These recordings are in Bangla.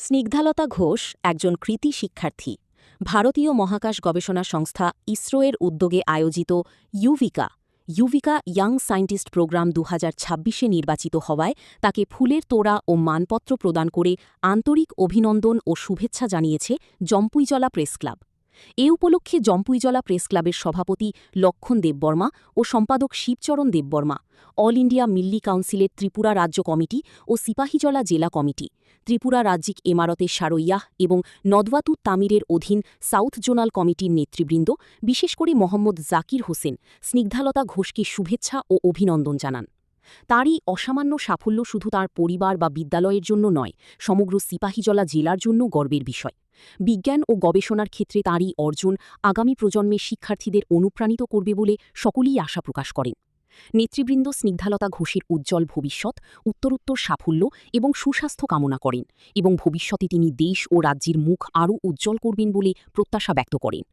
স্নিগ্ধালতা ঘোষ একজন কৃতী শিক্ষার্থী। ভারতীয় মহাকাশ গবেষণা সংস্থা ইসরোয়ের উদ্যোগে আয়োজিত ইউভিকা ইয়াং সায়েন্টিস্ট প্রোগ্রাম 2026-এ নির্বাচিত হওয়ায় তাকে ফুলের তোড়া ও মানপত্র প্রদান করে আন্তরিক অভিনন্দন ও শুভেচ্ছা জানিয়েছে জম্পুইজলা প্রেস ক্লাব। এ উপলক্ষে জম্পুইজলা প্রেস ক্লাবের সভাপতি লক্ষণ দেববর্মা ও সম্পাদক শিবচরণ দেববর্মা, অল ইন্ডিয়া মিল্লি কাউন্সিলের ত্রিপুরা রাজ্য কমিটি ও সিপাহীজলা জেলা কমিটি, ত্রিপুরা রাজ্যিক এমারতে সারৈয়াহ এবং নদওয়াতু তামিরের অধীন সাউথ জোনাল কমিটির নেতৃবৃন্দ, বিশেষ করে মোহাম্মদ জাকির হোসেন স্নিগ্ধালতা ঘোষকে শুভেচ্ছা ও অভিনন্দন জানান। তাঁরই অসামান্য সাফল্য শুধু তাঁর পরিবার বা বিদ্যালয়ের জন্য নয়, সমগ্র সিপাহীজলা জেলার জন্য গর্বের বিষয়। বিজ্ঞান ও গবেষণার ক্ষেত্রে তাঁরই অর্জন আগামী প্রজন্মের শিক্ষার্থীদের অনুপ্রাণিত করবে বলে সকলেই আশা প্রকাশ করেন। নেতৃবৃন্দ স্নিগ্ধালতা ঘোষের উজ্জ্বল ভবিষ্যৎ, উত্তরোত্তর সাফল্য এবং সুস্বাস্থ্য কামনা করেন এবং ভবিষ্যতে তিনি দেশ ও রাজ্যের মুখ আরও উজ্জ্বল করবেন বলে প্রত্যাশা ব্যক্ত করেন।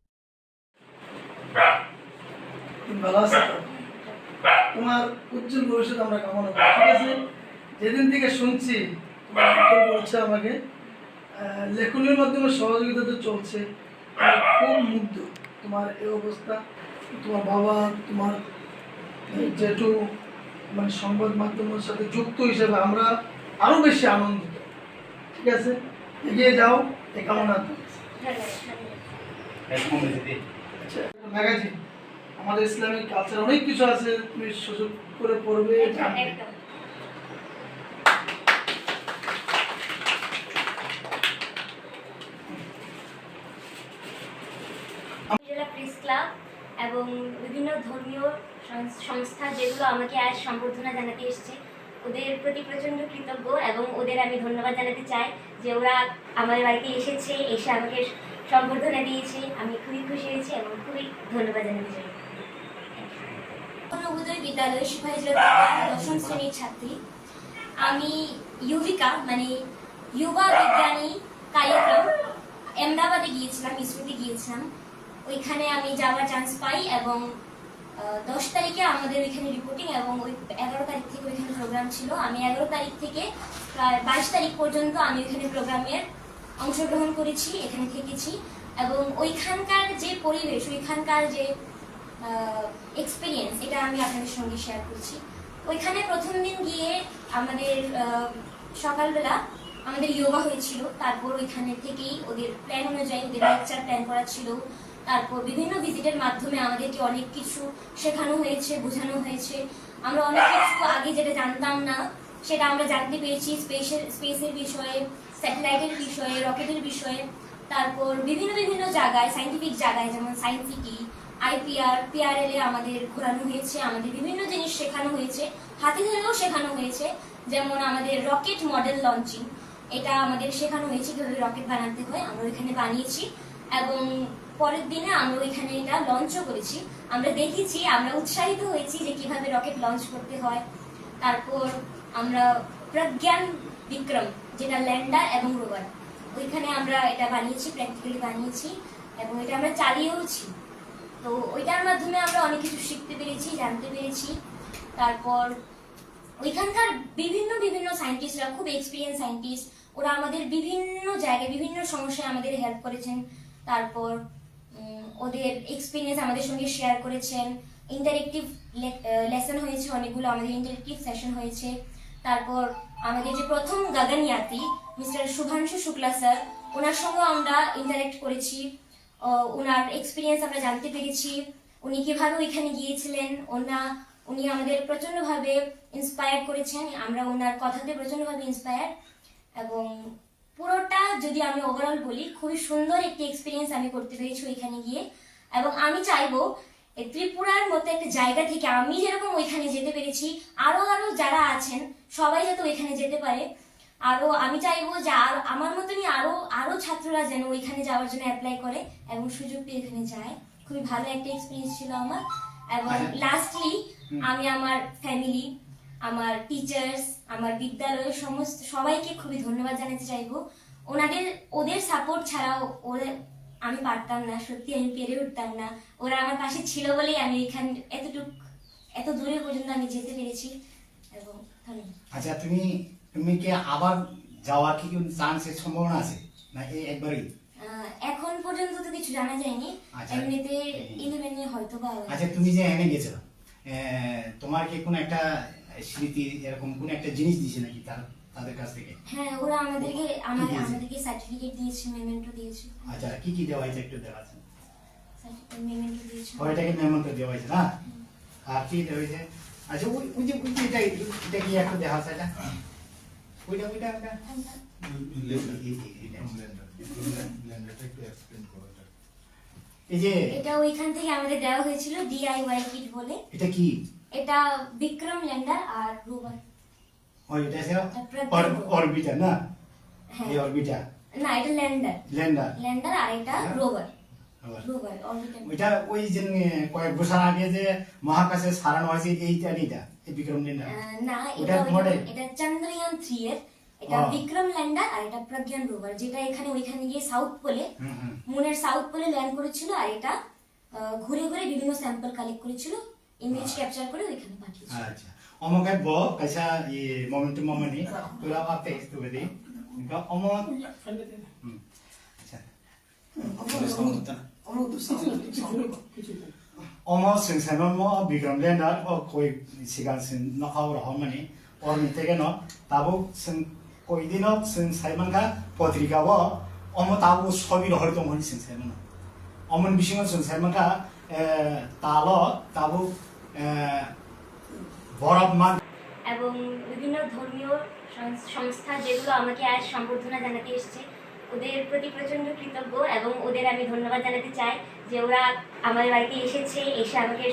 তোমার উজ্জ্বল ভবিষ্যৎ আমরা কামনা করি। ঠিক আছে, যেদিন থেকে শুনছি বলছে আমাকে লেখনের মাধ্যমে সহযোগিতা তো চলছে, খুব মুগ্ধ তোমার এই অবস্থা। তোমার বাবা, তোমার যেটু মানে সংবাদ মাধ্যমের সাথে যুক্ত হিসেবে আমরা আরো বেশি আনন্দিত। ঠিক আছে, এগিয়ে যাও, এই কামনা। আচ্ছা, ম্যাগাজিন আমাদের ইসলামিক কালচার অনেক কিছু আছে, তুমি সুযোগ করে পড়বে, জানবে। প্রেস ক্লাব এবং বিভিন্ন ধর্মীয় সংস্থা যেগুলো আমাকে আজ সম্বর্ধনা জানাতে এসেছে, ওদের প্রতি প্রচণ্ড কৃতজ্ঞ এবং ওদের আমি ধন্যবাদ জানাতে চাই যে ওরা আমার বাড়িতে এসে আমাকে সম্বর্ধনা দিয়েছে। আমি খুবই খুশি হয়েছি এবং খুবই ধন্যবাদ জানাতে চাই। নবোদয় বিদ্যালয় সিপাহীজলা দশম শ্রেণীর ছাত্রী। আমি ইউভিকা মানে যুবা বিজ্ঞানী কার্যক্রম আহমেদাবাদে গিয়েছিলাম, ইসরোতে গিয়েছিলাম। ওইখানে আমি যাওয়ার চান্স পাই এবং 10 তারিখে আমাদের ওইখানে রিপোর্টিং এবং ওই 11 তারিখ থেকে ওইখানে প্রোগ্রাম ছিল। আমি 11 তারিখ থেকে প্রায় 22 তারিখ পর্যন্ত আমি ওইখানে প্রোগ্রামের অংশগ্রহণ করেছি, এখানে থেকেছি এবং ওইখানকার যে পরিবেশ, ওইখানকার যে এক্সপিরিয়েন্স, এটা আমি আপনাদের সঙ্গে শেয়ার করছি। ওইখানে প্রথম দিন গিয়ে আমাদের সকালবেলা আমাদের যোগা হয়েছিল। তারপর ওইখানে থেকেই ওদের প্ল্যান অনুযায়ী ওদের লেকচার প্ল্যান করা ছিল। তারপর বিভিন্ন ভিজিটের মাধ্যমে আমাদেরকে অনেক কিছু শেখানো হয়েছে, বোঝানো হয়েছে। আমরা অনেক কিছু আগে যেটা জানতাম না সেটা আমরা জানতে পেরেছি, স্পেসের বিষয়ে, স্যাটেলাইটের বিষয়ে, রকেটের বিষয়ে। তারপর বিভিন্ন জায়গায়, সায়েন্টিফিক জায়গায়, যেমন সায়েন্স সিটি, পিআরএল এ আমাদের ঘোরানো হয়েছে, আমাদের বিভিন্ন জিনিস শেখানো হয়েছে, হাতে ধরেও শেখানো হয়েছে। যেমন আমাদের রকেট মডেল লঞ্চিং, এটা আমাদের শেখানো হয়েছে কিভাবে রকেট বানাতে হয়, আমরা ওইখানে বানিয়েছি এবং পরের দিনে আমরা ওইখানে এটা লঞ্চও করেছি। আমরা দেখেছি, আমরা উৎসাহিত হয়েছি যে কিভাবে রকেট লঞ্চ করতে হয়। তারপর আমরা প্রজ্ঞান বিক্রম, যেটা ল্যান্ডার এবং রোভার, ওইখানে আমরা এটা বানিয়েছি, প্র্যাকটিক্যালি বানিয়েছি এবং এটা আমরা চালিয়েওছি। তো ওইটার মাধ্যমে আমরা অনেক কিছু শিখতে পেরেছি, জানতে পেরেছি। তারপর ওইখানকার বিভিন্ন সায়েন্টিস্টরা খুব এক্সপিরিয়েন্স সায়েন্টিস্ট, ওরা আমাদের বিভিন্ন জায়গায় বিভিন্ন সমস্যায় আমাদের হেল্প করেছেন। তারপর ওদের এক্সপিরিয়েন্স আমাদের সঙ্গে শেয়ার করেছেন। ইন্টারেক্টিভ লেসন হয়েছে অনেকগুলো, আমাদের ইন্টারেক্টিভ সেশন হয়েছে। তারপর আমাদের যে প্রথম গগনযাত্রী মিস্টার শুভাংশু শুক্লা স্যার, ওনার সঙ্গেও আমরা ইন্টারেক্ট করেছি। ওনার এক্সপিরিয়েন্স আমরা জানতে পেরেছি, উনি কিভাবে ওইখানে গিয়েছিলেন। উনি আমাদের প্রচন্ডভাবে ইন্সপায়ার করেছেন, আমরা ওনার কথাতে প্রচন্ডভাবে ইন্সপায়ার। এবং পুরোটা যদি আমি ওভারঅল বলি, খুবই সুন্দর একটি এক্সপিরিয়েন্স আমি করতে পেরেছি ওইখানে গিয়ে। এবং আমি চাইবো ত্রিপুরার মতো একটা জায়গা থেকে আমি যেরকম ওইখানে যেতে পেরেছি, আরো যারা আছেন সবাই যাতে ওইখানে যেতে পারে। আরো আমি চাইবো যে আমার মতনই আরো ছাত্ররা যেন ওইখানে যাওয়ার জন্য অ্যাপ্লাই করে এবং সুযোগ পেয়ে ওইখানে যায়। খুবই ভালো একটা এক্সপিরিয়েন্স ছিল আমার। এবং লাস্টলি আমি আমার ফ্যামিলি, আমার টিচার্স, আমার বিদ্যালয়ের সমস্ত সবাইকে খুবই ধন্যবাদ জানাতে চাইবো। ওদের সাপোর্ট ছাড়াও আমি পারতাম না, সত্যি আমি পেরে উঠতাম না। ওরা আমার পাশে ছিল বলেই আমি এখানে এত দূরে পর্যন্ত আমি যেতে পেরেছি এবং ধন্যবাদ। আচ্ছা, তুমি কি আবার যাওয়ার কি কোনো চান্সের সম্ভাবনা আছে না এই একবারই? এখন পর্যন্ত তো কিছু জানা যায়নি, আচ্ছা। এমনিতে 11-এ হয়তো বা। আচ্ছা, তুমি যে এখানে গেছো, তোমার কি কোনো একটা স্মৃতি এরকম কোনো একটা জিনিস দিছে নাকি তাদের কাছ থেকে? হ্যাঁ, ওরা আমাদেরকে দিয়েছে? আমাদেরকে সার্টিফিকেট দিয়েছে, মেমেন্টো দিয়েছে। আচ্ছা, কি কি দেওয়া হয়েছে একটু দেখাচ্ছেন? সার্টিফিকেট, মেমেন্টো দিয়েছে। ওইটাকে মেমন্টো দেওয়া হয়েছে না? আর কি দেওয়া হয়েছে? আচ্ছা, ওই যে এটা কি একটু দেখা আছে এটা? ওইটা এই যে এটা ওইখান থেকে আমাদের দেওয়া হয়েছিল ডিআইওয়াই কিট বলে। এটা কি? এটা বিক্রম ল্যান্ডার আর রোভার। এটা আছে প্রজ্ঞান অরবিটার না? হ্যাঁ। এই অরবিটার না, এটা ল্যান্ডার ল্যান্ডার আর এটা রোভার। আবার রোভার অরবিটার। ওইটা ওই যে কয়েক বছর আগে যে মহাকাশে ছাড়ানো হয়েছে এইটা এই বিক্রম ল্যান্ডার। না, ওটা এটা মডেল? এটা চন্দ্রয়ান 3 এর। এটা ও। বিক্রম ল্যান্ডার আর এটা প্রজ্ঞান রোভার, যেটা এখানে ওইখানে গিয়ে সাউথ পোলে, হুম। মুনের সাউথ পোলে ল্যান্ড করেছিল। আর এটা ঘুরে ঘুরে বিভিন্ন স্যাম্পল কালেক্ট করেছিল, ইমেজ ক্যাপচার করে ওইখানে পাঠিয়েছিল। अच्छा omogat bo kaisa I momentum momani pura apte istu bedi ka omo acha omo sengsanon mo bikram lender o koi sigan sin no khau ro mani or mitege no tabu seng koi dino seng saiman ka potrika bo omo tabu sobi ro hor to moni seng saiman omon bisingo seng saiman ka talo tabu বরফ মান এবং বিভিন্ন ধর্মীয় সংস্থা যেগুলো আমাকে আজ সম্বর্ধনা জানাতে এসেছে, ওদের প্রতি প্রচণ্ড কৃতজ্ঞ এবং ওদের আমি ধন্যবাদ জানাতে চাই যে ওরা আমাদের বাড়িতে এসে আমাকে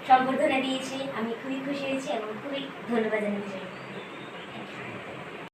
সম্বর্ধনা দিয়েছে। আমি খুবই খুশি হয়েছি এবং খুবই ধন্যবাদ জানাতে চাই।